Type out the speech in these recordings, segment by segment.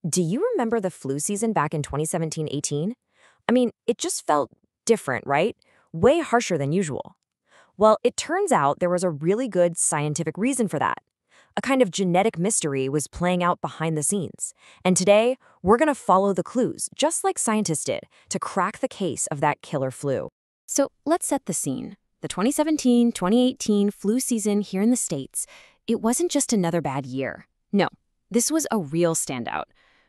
Do you remember the flu season back in 2017-18? I mean, it just felt different, right? Way harsher than usual. Well, it turns out there was a really good scientific reason for that. A kind of genetic mystery was playing out behind the scenes. And today, we're going to follow the clues, just like scientists did, to crack the case of that killer flu. So let's set the scene. The 2017-2018 flu season here in the States, it wasn't just another bad year. No, this was a real standout.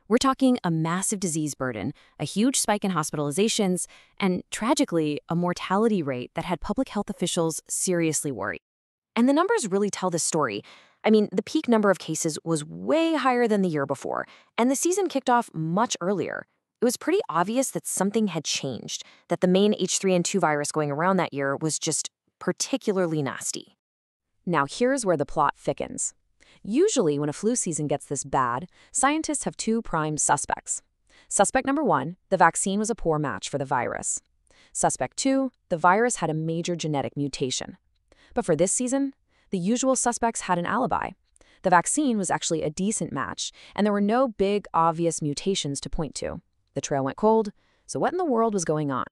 We're talking a massive disease burden, a huge spike in hospitalizations, and tragically, a mortality rate that had public health officials seriously worried. And the numbers really tell the story. I mean, the peak number of cases was way higher than the year before, and the season kicked off much earlier. It was pretty obvious that something had changed, that the main H3N2 virus going around that year was just particularly nasty. Now here's where the plot thickens. Usually, when a flu season gets this bad, scientists have two prime suspects. Suspect number one, the vaccine was a poor match for the virus. Suspect two, the virus had a major genetic mutation. But for this season, the usual suspects had an alibi. The vaccine was actually a decent match, and there were no big, obvious mutations to point to. The trail went cold, so what in the world was going on?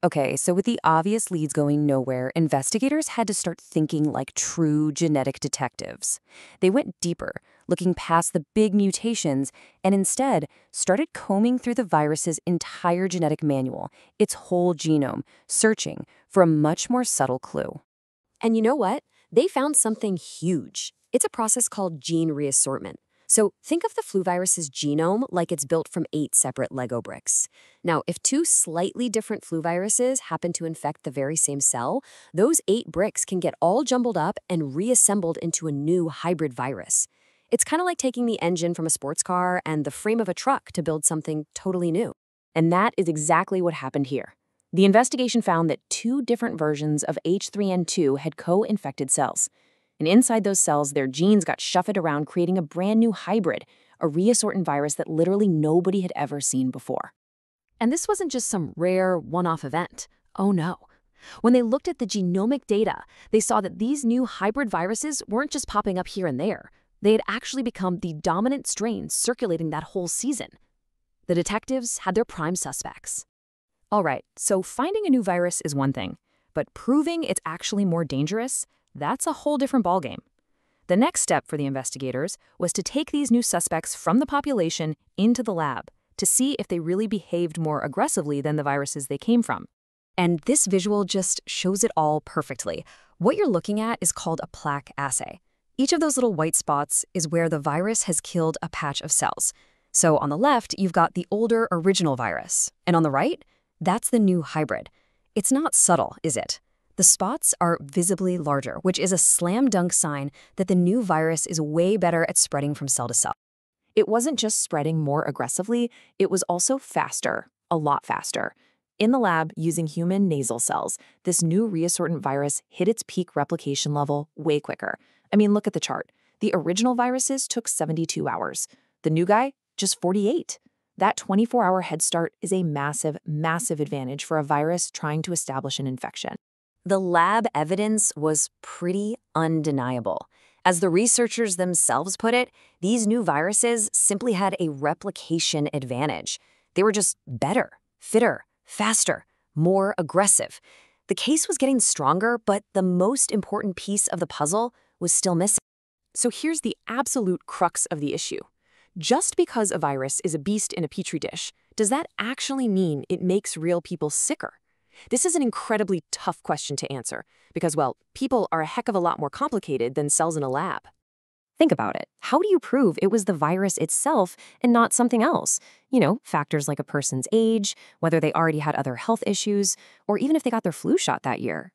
Okay, so with the obvious leads going nowhere, investigators had to start thinking like true genetic detectives. They went deeper, looking past the big mutations, and instead started combing through the virus's entire genetic manual, its whole genome, searching for a much more subtle clue. And you know what? They found something huge. It's a process called gene reassortment. So think of the flu virus's genome like it's built from 8 separate Lego bricks. Now, if two slightly different flu viruses happen to infect the very same cell, those 8 bricks can get all jumbled up and reassembled into a new hybrid virus. It's kind of like taking the engine from a sports car and the frame of a truck to build something totally new. And that is exactly what happened here. The investigation found that 2 different versions of H3N2 had co-infected cells. And inside those cells, their genes got shuffled around, creating a brand new hybrid, a reassortant virus that literally nobody had ever seen before. And this wasn't just some rare, one-off event. Oh no. When they looked at the genomic data, they saw that these new hybrid viruses weren't just popping up here and there. They had actually become the dominant strains circulating that whole season. The detectives had their prime suspects. All right, so finding a new virus is one thing, but proving it's actually more dangerous, that's a whole different ballgame. The next step for the investigators was to take these new suspects from the population into the lab to see if they really behaved more aggressively than the viruses they came from. And this visual just shows it all perfectly. What you're looking at is called a plaque assay. Each of those little white spots is where the virus has killed a patch of cells. So on the left, you've got the older original virus, and on the right, that's the new hybrid. It's not subtle, is it? The spots are visibly larger, which is a slam dunk sign that the new virus is way better at spreading from cell to cell. It wasn't just spreading more aggressively, it was also faster, a lot faster. In the lab, using human nasal cells, this new reassortant virus hit its peak replication level way quicker. I mean, look at the chart. The original viruses took 72 hours. The new guy, just 48. That 24-hour head start is a massive, massive advantage for a virus trying to establish an infection. The lab evidence was pretty undeniable. As the researchers themselves put it, these new viruses simply had a replication advantage. They were just better, fitter, faster, more aggressive. The case was getting stronger, but the most important piece of the puzzle was still missing. So here's the absolute crux of the issue. Just because a virus is a beast in a petri dish, does that actually mean it makes real people sicker? This is an incredibly tough question to answer because, well, people are a heck of a lot more complicated than cells in a lab. Think about it. How do you prove it was the virus itself and not something else? You know, factors like a person's age, whether they already had other health issues, or even if they got their flu shot that year.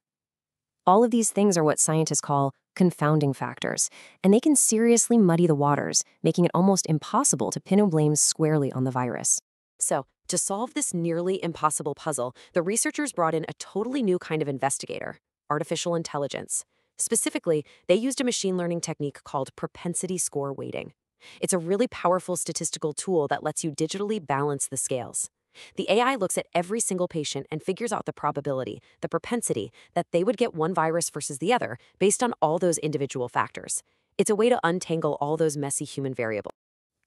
All of these things are what scientists call confounding factors, and they can seriously muddy the waters, making it almost impossible to pin blame squarely on the virus. So, to solve this nearly impossible puzzle, the researchers brought in a totally new kind of investigator, artificial intelligence. Specifically, they used a machine learning technique called propensity score weighting. It's a really powerful statistical tool that lets you digitally balance the scales. The AI looks at every single patient and figures out the probability, the propensity, that they would get one virus versus the other based on all those individual factors. It's a way to untangle all those messy human variables.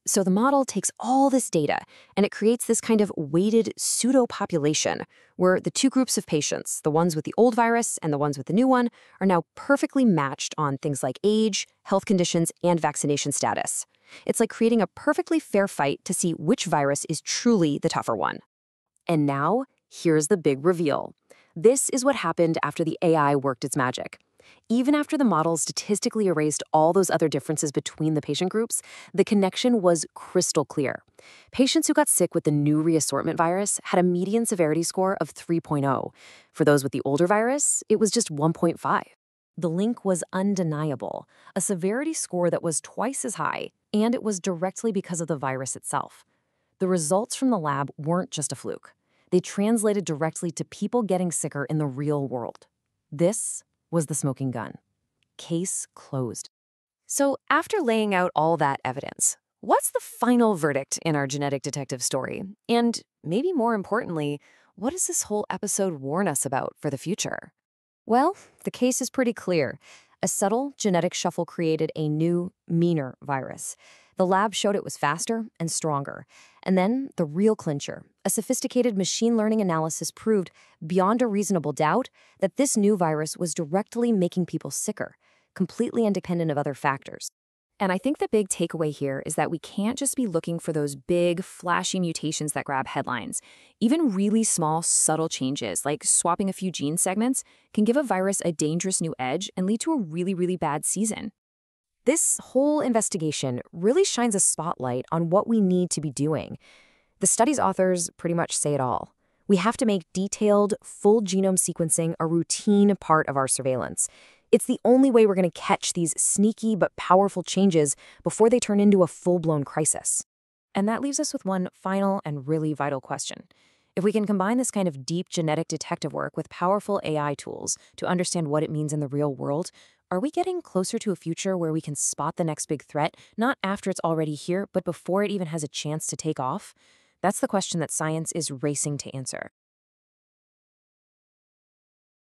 So the model takes all this data and it creates this kind of weighted pseudo-population where the two groups of patients, the ones with the old virus and the ones with the new one, are now perfectly matched on things like age, health conditions, and vaccination status. It's like creating a perfectly fair fight to see which virus is truly the tougher one. And now, here's the big reveal. This is what happened after the AI worked its magic. Even after the model statistically erased all those other differences between the patient groups, the connection was crystal clear. Patients who got sick with the new reassortment virus had a median severity score of 3.0. For those with the older virus, it was just 1.5. The link was undeniable, a severity score that was twice as high, and it was directly because of the virus itself. The results from the lab weren't just a fluke. They translated directly to people getting sicker in the real world. This was the smoking gun. Case closed. So after laying out all that evidence, what's the final verdict in our genetic detective story? And maybe more importantly, what does this whole episode warn us about for the future? Well, the case is pretty clear. A subtle genetic shuffle created a new, meaner virus. The lab showed it was faster and stronger. And then the real clincher, a sophisticated machine learning analysis proved beyond a reasonable doubt that this new virus was directly making people sicker, completely independent of other factors. And I think the big takeaway here is that we can't just be looking for those big, flashy mutations that grab headlines. Even really small, subtle changes, like swapping a few gene segments, can give a virus a dangerous new edge and lead to a really, really bad season. This whole investigation really shines a spotlight on what we need to be doing. The study's authors pretty much say it all. We have to make detailed, full genome sequencing a routine part of our surveillance. It's the only way we're going to catch these sneaky but powerful changes before they turn into a full-blown crisis. And that leaves us with one final and really vital question. If we can combine this kind of deep genetic detective work with powerful AI tools to understand what it means in the real world, are we getting closer to a future where we can spot the next big threat, not after it's already here, but before it even has a chance to take off? That's the question that science is racing to answer.